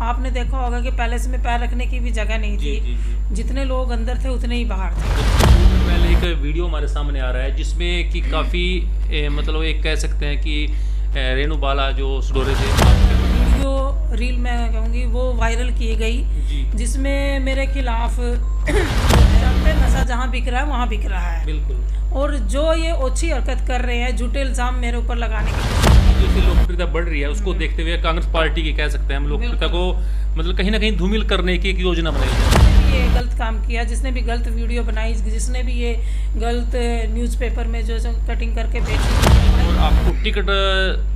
आपने देखा होगा कि पैलेस में पैर रखने की भी जगह नहीं थी। जी। जितने लोग अंदर थे उतने ही बाहर थे। पहले एक वीडियो हमारे सामने आ रहा है जिसमें कि काफ़ी मतलब एक कह सकते हैं कि रेणु बाला जो सडोरे थे वीडियो रील मैं कहूँगी वो वायरल की गई, जी जिसमें मेरे खिलाफ नशा जहाँ बिक रहा है वहाँ बिक रहा है। बिल्कुल। और जो ये ओछी हरकत कर रहे हैं, झूठे इल्जाम मेरे ऊपर लगाने के, जैसे लोकप्रियता बढ़ रही है उसको देखते हुए कांग्रेस पार्टी की कह सकते हैं हम लोकप्रियता को मतलब कहीं ना कहीं धूमिल करने की एक योजना बनाई है। ये गलत काम किया, जिसने भी गलत वीडियो बनाई, जिसने भी ये गलत न्यूज़पेपर में जो कटिंग करके बेची और आपको टिकट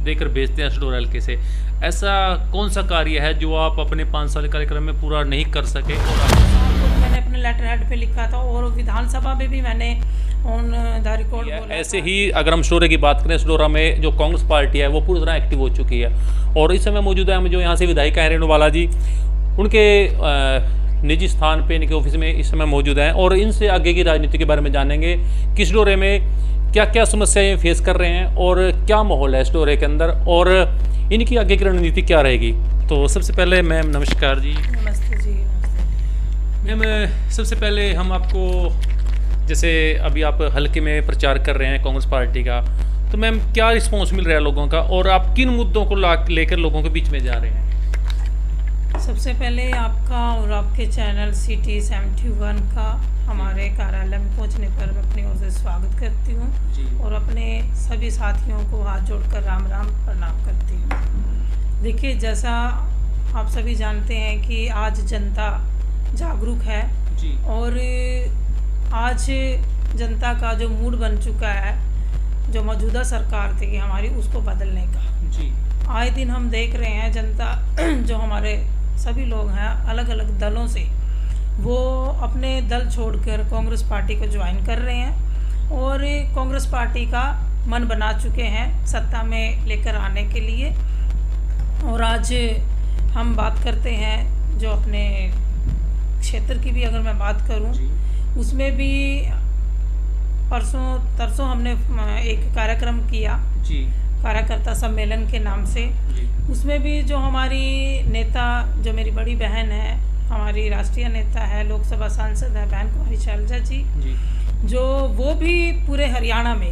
देकर भेजते हैं सडोरा हल्के से, ऐसा कौन सा कार्य है जो आप अपने 5 साल कार्यक्रम में पूरा नहीं कर सके? और मैंने अपने लेटर हेड पे लिखा था और विधानसभा में भी मैंने ऑन द रिकॉर्ड बोला। ऐसे ही अगर हम सडोरे की बात करें, सडोरा में जो कांग्रेस पार्टी है वो पूरी तरह एक्टिव हो चुकी है और इस समय मौजूदा है जो यहाँ से विधायिका है रेणु बाला जी, उनके निजी स्थान पे इनके ऑफिस में इस समय मौजूद हैं और इनसे आगे की राजनीति के बारे में जानेंगे कि सडोरे में क्या क्या समस्याएं फेस कर रहे हैं और क्या माहौल है सडोरे के अंदर और इनकी आगे की रणनीति क्या रहेगी। तो सबसे पहले मैम नमस्कार जी। नमस्ते जी। मैम सबसे पहले हम आपको, जैसे अभी आप हल्के में प्रचार कर रहे हैं कांग्रेस पार्टी का, तो मैम क्या रिस्पॉन्स मिल रहा है लोगों का और आप किन मुद्दों को लेकर लोगों के बीच में जा रहे हैं? सबसे पहले आपका और आपके चैनल सिटी 71 का हमारे कार्यालय में पहुंचने पर मैं अपनी ओर से स्वागत करती हूं और अपने सभी साथियों को हाथ जोड़कर राम राम प्रणाम करती हूं। देखिए, जैसा आप सभी जानते हैं कि आज जनता जागरूक है जी। और आज जनता का जो मूड बन चुका है, जो मौजूदा सरकार थी हमारी, उसको बदलने का। जी। आए दिन हम देख रहे हैं जनता जो हमारे सभी लोग हैं अलग अलग दलों से, वो अपने दल छोड़कर कांग्रेस पार्टी को ज्वाइन कर रहे हैं और कांग्रेस पार्टी का मन बना चुके हैं सत्ता में लेकर आने के लिए। और आज हम बात करते हैं जो अपने क्षेत्र की भी अगर मैं बात करूं, उसमें भी तरसों हमने एक कार्यक्रम किया जी, कार्यकर्ता सम्मेलन के नाम से। उसमें भी जो हमारी नेता, जो मेरी बड़ी बहन है, हमारी राष्ट्रीय नेता है, लोकसभा सांसद है बहन कुमारी शैलजा जी, जो वो भी पूरे हरियाणा में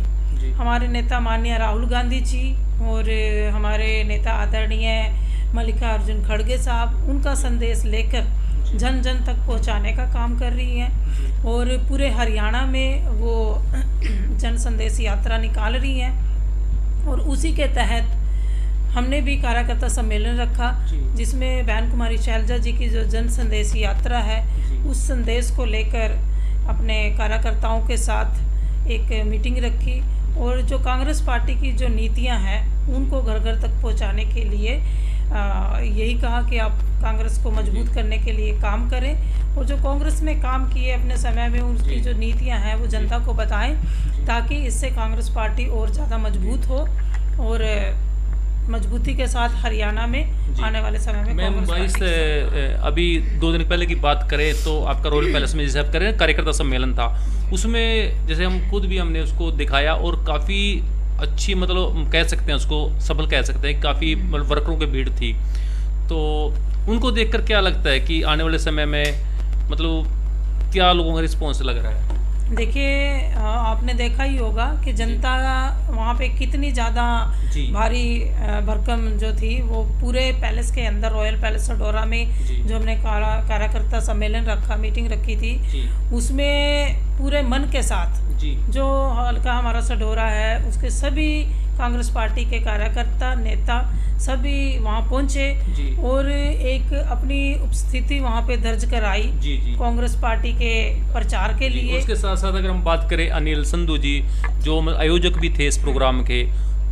हमारे नेता माननीय राहुल गांधी जी और हमारे नेता आदरणीय मल्लिकार्जुन खड़गे साहब, उनका संदेश लेकर जन जन तक पहुंचाने का काम कर रही हैं और पूरे हरियाणा में वो जन संदेश यात्रा निकाल रही हैं। और उसी के तहत हमने भी कार्यकर्ता सम्मेलन रखा, जिसमें बहन कुमारी शैलजा जी की जो जन संदेश यात्रा है, उस संदेश को लेकर अपने कार्यकर्ताओं के साथ एक मीटिंग रखी और जो कांग्रेस पार्टी की जो नीतियां हैं उनको घर घर तक पहुंचाने के लिए यही कहा कि आप कांग्रेस को मजबूत करने के लिए काम करें और जो कांग्रेस ने काम किए अपने समय में, उसकी जो नीतियां हैं वो जनता को बताएं, ताकि इससे कांग्रेस पार्टी और ज़्यादा मजबूत हो और मजबूती के साथ हरियाणा में आने वाले समय में। मैम 22 अभी 2 दिन पहले की बात करें तो आपका रॉयल पैलेस में जैसे आप करें कार्यकर्ता सम्मेलन था, उसमें जैसे हम खुद भी हमने उसको दिखाया और काफ़ी अच्छी मतलब कह सकते हैं उसको सफल कह सकते हैं, काफ़ी मतलब वर्करों की भीड़ थी। तो उनको देखकर क्या लगता है कि आने वाले समय में मतलब क्या लोगों का रिस्पॉन्स लग रहा है? देखिए, आपने देखा ही होगा कि जनता वहाँ पे कितनी ज़्यादा भारी भरकम जो थी, वो पूरे पैलेस के अंदर, रॉयल पैलेस सडोरा में जो हमने कार्यकर्ता सम्मेलन रखा, मीटिंग रखी थी, उसमें पूरे मन के साथ जो हल्का हमारा सडोरा है उसके सभी कांग्रेस पार्टी के कार्यकर्ता नेता सभी वहाँ पहुँचे और एक अपनी उपस्थिति वहाँ पे दर्ज कराई कांग्रेस पार्टी के प्रचार के लिए। उसके साथ साथ अगर हम बात करें अनिल संधू जी जो आयोजक भी थे इस प्रोग्राम के,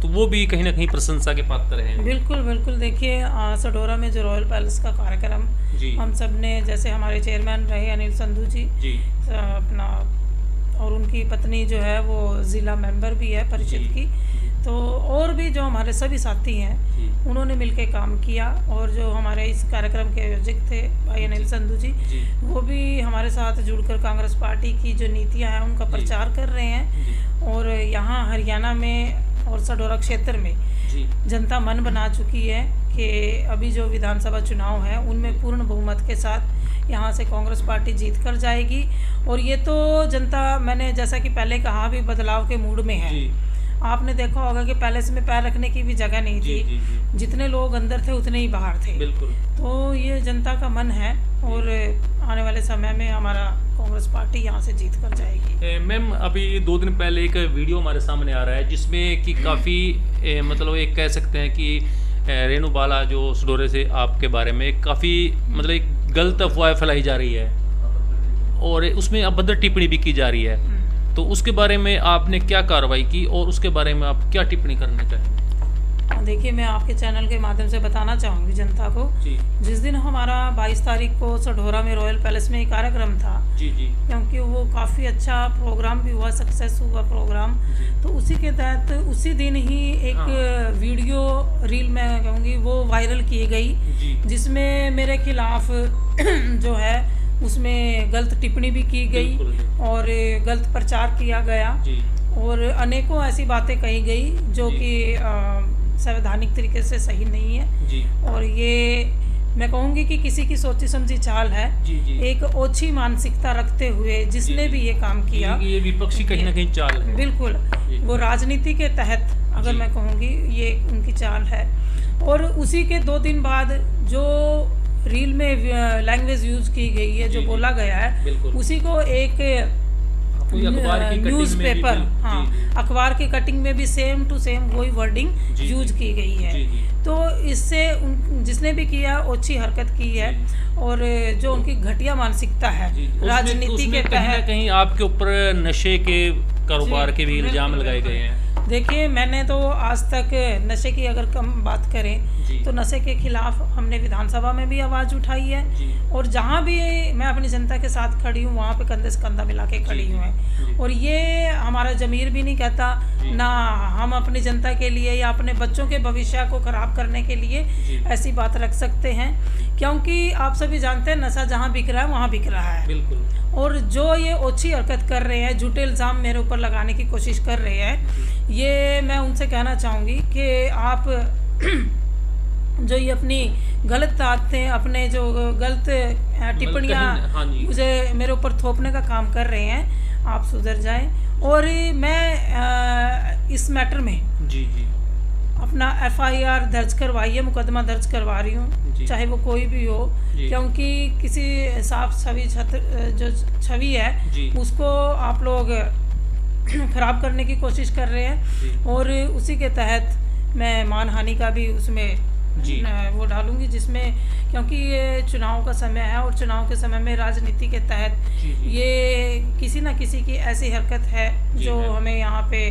तो वो भी कहीं ना कहीं प्रशंसा के पात्र हैं। बिल्कुल बिल्कुल। देखिए, सडोरा में जो रॉयल पैलेस का कार्यक्रम हम सब ने, जैसे हमारे चेयरमैन रहे अनिल संधू जी अपना, और उनकी पत्नी जो है वो ज़िला मेंबर भी है परिषद की, तो और भी जो हमारे सभी साथी हैं उन्होंने मिलकर काम किया। और जो हमारे इस कार्यक्रम के आयोजक थे भाई अनिल संधू जी, वो भी हमारे साथ जुड़कर कांग्रेस पार्टी की जो नीतियां हैं उनका प्रचार कर रहे हैं और यहाँ हरियाणा में और सढौरा क्षेत्र में जी। जनता मन बना चुकी है कि अभी जो विधानसभा चुनाव है उनमें पूर्ण बहुमत के साथ यहाँ से कांग्रेस पार्टी जीत कर जाएगी। और ये तो जनता, मैंने जैसा कि पहले कहा, भी बदलाव के मूड में है। जी। आपने देखा होगा कि पैलेस में पैर रखने की भी जगह नहीं थी। जी, जी। जितने लोग अंदर थे उतने ही बाहर थे। बिल्कुल। तो ये जनता का मन है और आने वाले समय में हमारा कांग्रेस पार्टी यहाँ से जीत कर जाएगी। मैम, अभी 2 दिन पहले एक वीडियो हमारे सामने आ रहा है जिसमें कि काफ़ी मतलब एक कह सकते हैं कि रेणु बाला जो सढौरे से आपके बारे में काफ़ी मतलब एक गलत अफवाह फैलाई जा रही है और उसमें अभद्र टिप्पणी भी की जा रही है। तो उसके बारे में आपने क्या कार्रवाई की और उसके बारे में आप क्या टिप्पणी करना चाहेंगे? देखिए, मैं आपके चैनल के माध्यम से बताना चाहूँगी जनता को जी। जिस दिन हमारा 22 तारीख को सढौरा में रॉयल पैलेस में एक कार्यक्रम था। जी जी। क्योंकि वो काफ़ी अच्छा प्रोग्राम भी हुआ, सक्सेस हुआ प्रोग्राम। तो उसी के तहत उसी दिन ही एक वीडियो रील मैं कहूँगी वो वायरल की गई, जिसमें मेरे खिलाफ जो है उसमें गलत टिप्पणी भी की गई और गलत प्रचार किया गया और अनेकों ऐसी बातें कही गई जो कि संवैधानिक तरीके से सही नहीं है। और ये मैं कहूँगी कि किसी की सोची समझी चाल है। एक ओछी मानसिकता रखते हुए जिसने भी ये काम किया, ये विपक्षी कहीं ना कहीं चाल है। बिल्कुल, वो राजनीति के तहत अगर मैं कहूँगी ये उनकी चाल है। और उसी के 2 दिन बाद जो रील में लैंग्वेज यूज की गई है, जो बोला गया है, उसी को एक न्यूज़पेपर, अखबार की कटिंग में भी सेम टू सेम वही वर्डिंग यूज की गई है। तो इससे जिसने भी किया ओछी हरकत की है और जो उनकी घटिया मानसिकता है राजनीति के तहत, कहीं आपके ऊपर नशे के कारोबार के भी इल्जाम लगाए गए हैं। देखिए, मैंने तो आज तक नशे की अगर कम बात करें तो नशे के खिलाफ हमने विधानसभा में भी आवाज़ उठाई है और जहाँ भी मैं अपनी जनता के साथ खड़ी हूँ वहाँ पे कंधे से कंधा मिला के खड़ी हूँ है। और ये हमारा ज़मीर भी नहीं कहता, ना हम अपनी जनता के लिए या अपने बच्चों के भविष्य को ख़राब करने के लिए ऐसी बात रख सकते हैं। क्योंकि आप सभी जानते हैं नशा जहाँ बिक रहा है वहाँ बिक रहा है। बिल्कुल। और जो ये ओछी हरकत कर रहे हैं, झूठे इल्ज़ाम मेरे ऊपर लगाने की कोशिश कर रहे हैं, ये मैं उनसे कहना चाहूँगी कि आप जो ये अपनी गलत आदतें, अपने जो गलत टिप्पणियाँ मुझे मेरे ऊपर थोपने का काम कर रहे हैं, आप सुधर जाएं। और मैं इस मैटर में अपना FIR दर्ज करवाई है, मुकदमा दर्ज करवा रही हूँ, चाहे वो कोई भी हो। क्योंकि किसी साफ जो छवि है उसको आप लोग खराब करने की कोशिश कर रहे हैं और उसी के तहत मैं मानहानि का भी उसमें वो डालूंगी, जिसमें क्योंकि ये चुनाव का समय है और चुनाव के समय में राजनीति के तहत ये किसी न किसी की ऐसी हरकत है जो हमें यहाँ पे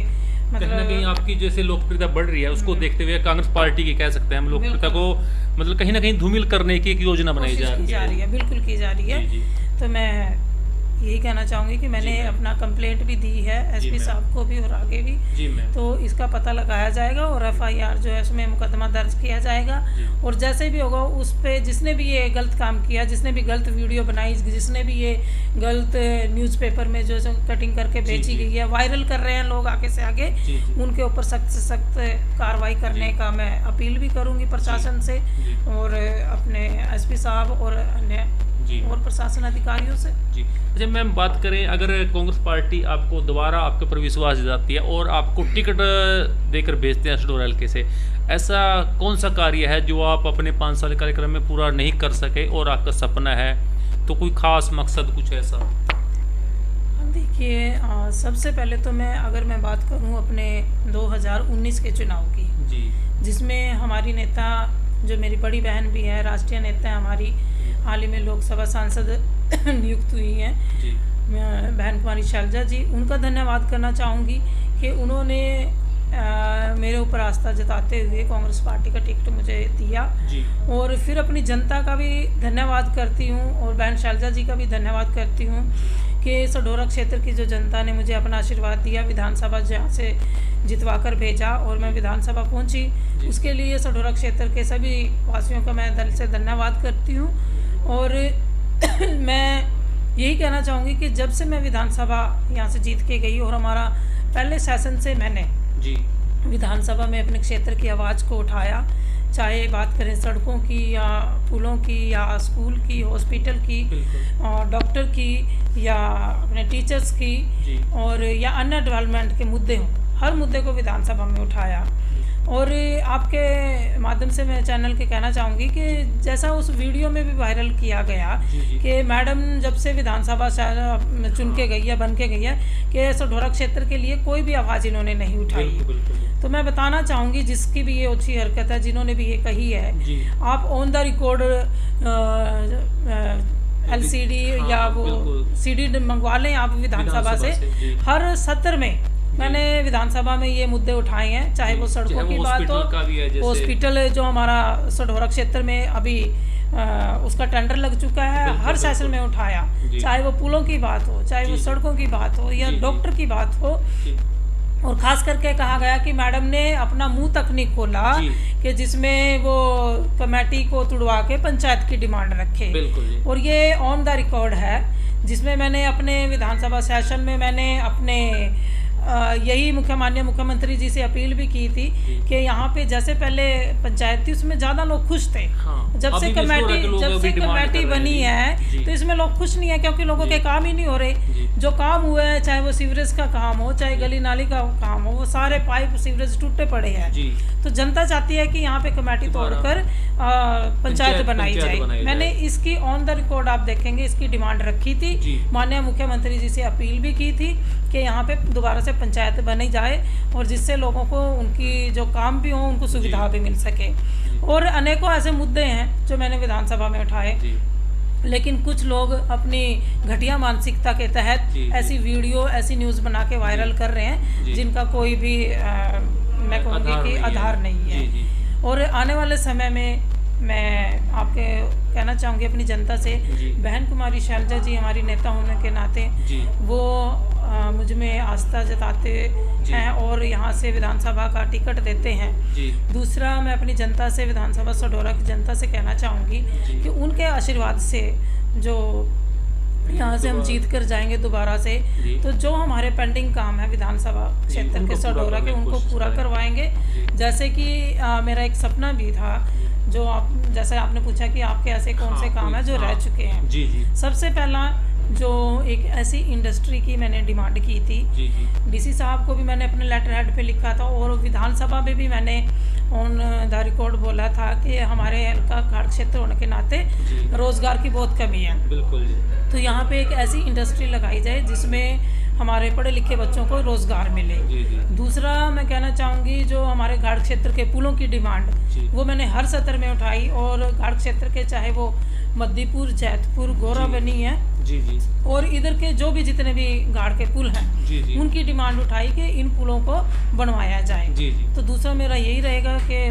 कहीं ना कहीं आपकी जैसे लोकप्रियता बढ़ रही है उसको देखते हुए कांग्रेस पार्टी की कह सकते हैं हम लोकप्रियता को मतलब कहीं ना कहीं धूमिल करने की एक योजना बनाई जा रही है। बिल्कुल की जा रही है। तो मैं यही कहना चाहूँगी कि मैंने अपना कंप्लेंट भी दी है SP साहब को भी और आगे भी। तो इसका पता लगाया जाएगा और FIR जो है उसमें मुकदमा दर्ज किया जाएगा और जैसे भी होगा उस पर जिसने भी ये गलत काम किया, जिसने भी गलत वीडियो बनाई, जिसने भी ये गलत न्यूज़पेपर में जो कटिंग करके बेची गई है, वायरल कर रहे हैं लोग आगे से आगे, उनके ऊपर सख्त से सख्त कार्रवाई करने का मैं अपील भी करूँगी प्रशासन से और अपने SP साहब और अन्य और प्रशासन अधिकारियों से। अच्छा मैम, बात करें अगर कांग्रेस पार्टी आपको दोबारा आपके ऊपर विश्वास दिलाती है और आपको टिकट देकर भेजते हैं सढौरा हल्के से, ऐसा कौन सा कार्य है जो आप अपने 5 साल के कार्यक्रम में पूरा नहीं कर सके और आपका सपना है, तो कोई खास मकसद कुछ ऐसा? देखिए, सबसे पहले तो अगर मैं बात करूं अपने 2019 के चुनाव की, जिसमें हमारी नेता जो मेरी बड़ी बहन भी है, राष्ट्रीय नेता है हमारी, हाल ही में लोकसभा सांसद नियुक्त हुई हैं बहन कुमारी शैलजा जी, उनका धन्यवाद करना चाहूँगी कि उन्होंने मेरे ऊपर आस्था जताते हुए कांग्रेस पार्टी का टिकट मुझे दिया। और फिर अपनी जनता का भी धन्यवाद करती हूँ और बहन शैलजा जी का भी धन्यवाद करती हूँ कि सढौरा क्षेत्र की जो जनता ने मुझे अपना आशीर्वाद दिया, विधानसभा जहाँ से जितवा कर भेजा और मैं विधानसभा पहुँची, उसके लिए सढौरा क्षेत्र के सभी वासियों का मैं दिल से धन्यवाद करती हूँ। और मैं यही कहना चाहूँगी कि जब से मैं विधानसभा यहाँ से जीत के गई और हमारा पहले सेशन से मैंने विधानसभा में अपने क्षेत्र की आवाज़ को उठाया, चाहे बात करें सड़कों की या पुलों की या स्कूल की, हॉस्पिटल की, डॉक्टर की या अपने टीचर्स की और या अन्य डेवलपमेंट के मुद्दे हों, हर मुद्दे को विधानसभा में उठाया। और आपके माध्यम से मैं चैनल के कहना चाहूँगी कि जैसा उस वीडियो में भी वायरल किया गया कि मैडम जब से विधानसभा चुन के गई है, बन के गई है, कि सढौरा क्षेत्र के लिए कोई भी आवाज़ इन्होंने नहीं उठाई। तो मैं बताना चाहूँगी जिसकी भी ये अच्छी हरकत है, जिन्होंने भी ये कही है, आप ऑन द रिकॉर्ड LCD या वो CD मंगवा लें आप विधानसभा से। हर सत्र में मैंने विधानसभा में ये मुद्दे उठाए हैं, चाहे वो सड़कों की बात हो, हॉस्पिटल जो हमारा सढौरा क्षेत्र में अभी उसका टेंडर लग चुका है, हर सेशन में उठाया, चाहे वो पुलों की बात हो, चाहे वो सड़कों की बात हो या डॉक्टर की बात हो। और खास करके कहा गया कि मैडम ने अपना मुंह तक नहीं खोला कि जिसमें वो कमेटी को तुड़वा के पंचायत की डिमांड रखे। और ये ऑन द रिकॉर्ड है, जिसमें मैंने अपने विधानसभा सेशन में मैंने अपने यही माननीय मुख्यमंत्री जी से अपील भी की थी कि यहाँ पे जैसे पहले पंचायत थी उसमें ज़्यादा लोग खुश थे। जब से कमेटी बनी है तो इसमें लोग खुश नहीं है, क्योंकि लोगों के काम ही नहीं हो रहे। जो काम हुआ है, चाहे वो सीवरेज का काम हो, चाहे गली नाली का काम हो, वो सारे पाइप सीवरेज टूटे पड़े हैं। तो जनता चाहती है कि यहाँ पे कमेटी तोड़कर पंचायत बनाई जाए। मैंने इसकी ऑन द रिकॉर्ड आप देखेंगे, इसकी डिमांड रखी थी, माननीय मुख्यमंत्री जी से अपील भी की थी कि यहाँ पे दोबारा से पंचायत बनी जाए और जिससे लोगों को उनकी जो काम भी हो उनको सुविधा भी मिल सके। और अनेकों ऐसे मुद्दे हैं जो मैंने विधानसभा में उठाए, लेकिन कुछ लोग अपनी घटिया मानसिकता के तहत ऐसी वीडियो, ऐसी न्यूज़ बना के वायरल कर रहे हैं जिनका कोई भी मैं कहूँगी कि आधार नहीं है। और आने वाले समय में मैं आपके कहना चाहूँगी अपनी जनता से, बहन कुमारी शैलजा जी हमारी नेता होने के नाते वो मुझ में आस्था जताते हैं और यहाँ से विधानसभा का टिकट देते हैं। दूसरा, मैं अपनी जनता से, विधानसभा सढौरा की जनता से कहना चाहूँगी कि उनके आशीर्वाद से जो यहाँ से हम जीत कर जाएंगे दोबारा से, तो जो हमारे पेंडिंग काम है विधानसभा क्षेत्र के सढौरा के, उनको पूरा करवाएंगे। जैसे कि मेरा एक सपना भी था, जो आप जैसे आपने पूछा कि आपके ऐसे कौन से काम है जो रह चुके हैं। सबसे पहला जो एक ऐसी इंडस्ट्री की मैंने डिमांड की थी, DC साहब को भी मैंने अपने लेटर हेड पे लिखा था और विधानसभा में भी मैंने ऑन द रिकॉर्ड बोला था कि हमारे हल्का घाट क्षेत्र होने के नाते रोजगार की बहुत कमी है। तो यहाँ पे एक ऐसी इंडस्ट्री लगाई जाए जिसमें हमारे पढ़े लिखे बच्चों को रोजगार मिले। दूसरा, मैं कहना चाहूँगी जो हमारे घाट क्षेत्र के पुलों की डिमांड, वो मैंने हर सत्र में उठाई। और घाट क्षेत्र के चाहे वो मद्दीपुर, जैतपुर, गौराबनी है और इधर के जो भी जितने भी घाट के पुल हैं उनकी डिमांड उठाई कि इन पुलों को बनवाया जाए। तो दूसरा मेरा यही रहेगा कि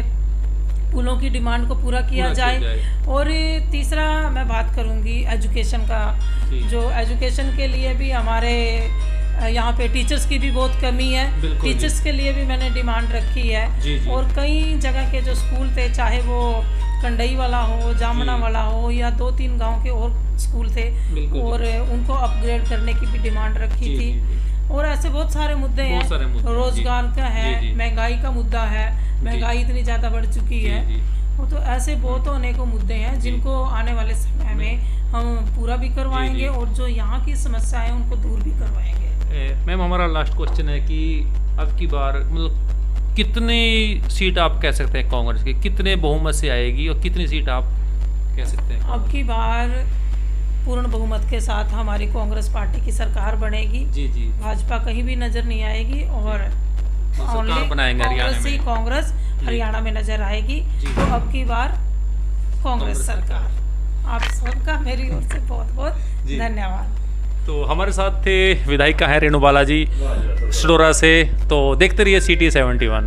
पुलों की डिमांड को पूरा किया जाए। और तीसरा मैं बात करूँगी एजुकेशन का, जो एजुकेशन के लिए भी हमारे यहाँ पे टीचर्स की भी बहुत कमी है। टीचर्स के लिए भी मैंने डिमांड रखी है। और कई जगह के जो स्कूल थे, चाहे वो कंडई वाला हो, जामना वाला हो या 2-3 गांव के और स्कूल थे, और उनको अपग्रेड करने की भी डिमांड रखी थी। और ऐसे बहुत सारे मुद्दे हैं, रोजगार का है, महंगाई का मुद्दा है, महंगाई इतनी ज़्यादा बढ़ चुकी है। तो ऐसे बहुत अनेकों मुद्दे हैं जिनको आने वाले समय में हम पूरा भी करवाएंगे और जो यहाँ की समस्या है उनको दूर भी करवाएंगे। मैम, हमारा लास्ट क्वेश्चन है कि अब की बार मतलब कितनी सीट आप कह सकते हैं कांग्रेस की, कितने बहुमत से आएगी और कितनी सीट आप कह सकते हैं? अब की बार पूर्ण बहुमत के साथ हमारी कांग्रेस पार्टी की सरकार बनेगी। भाजपा कहीं भी नजर नहीं आएगी और कांग्रेस हरियाणा में नजर आएगी। तो अब की बार कांग्रेस सरकार। आप सबका मेरी ओर से बहुत बहुत धन्यवाद। तो हमारे साथ थे विधायिका हैं रेणु बालाजी सढौरा से। तो देखते रहिए CT 71।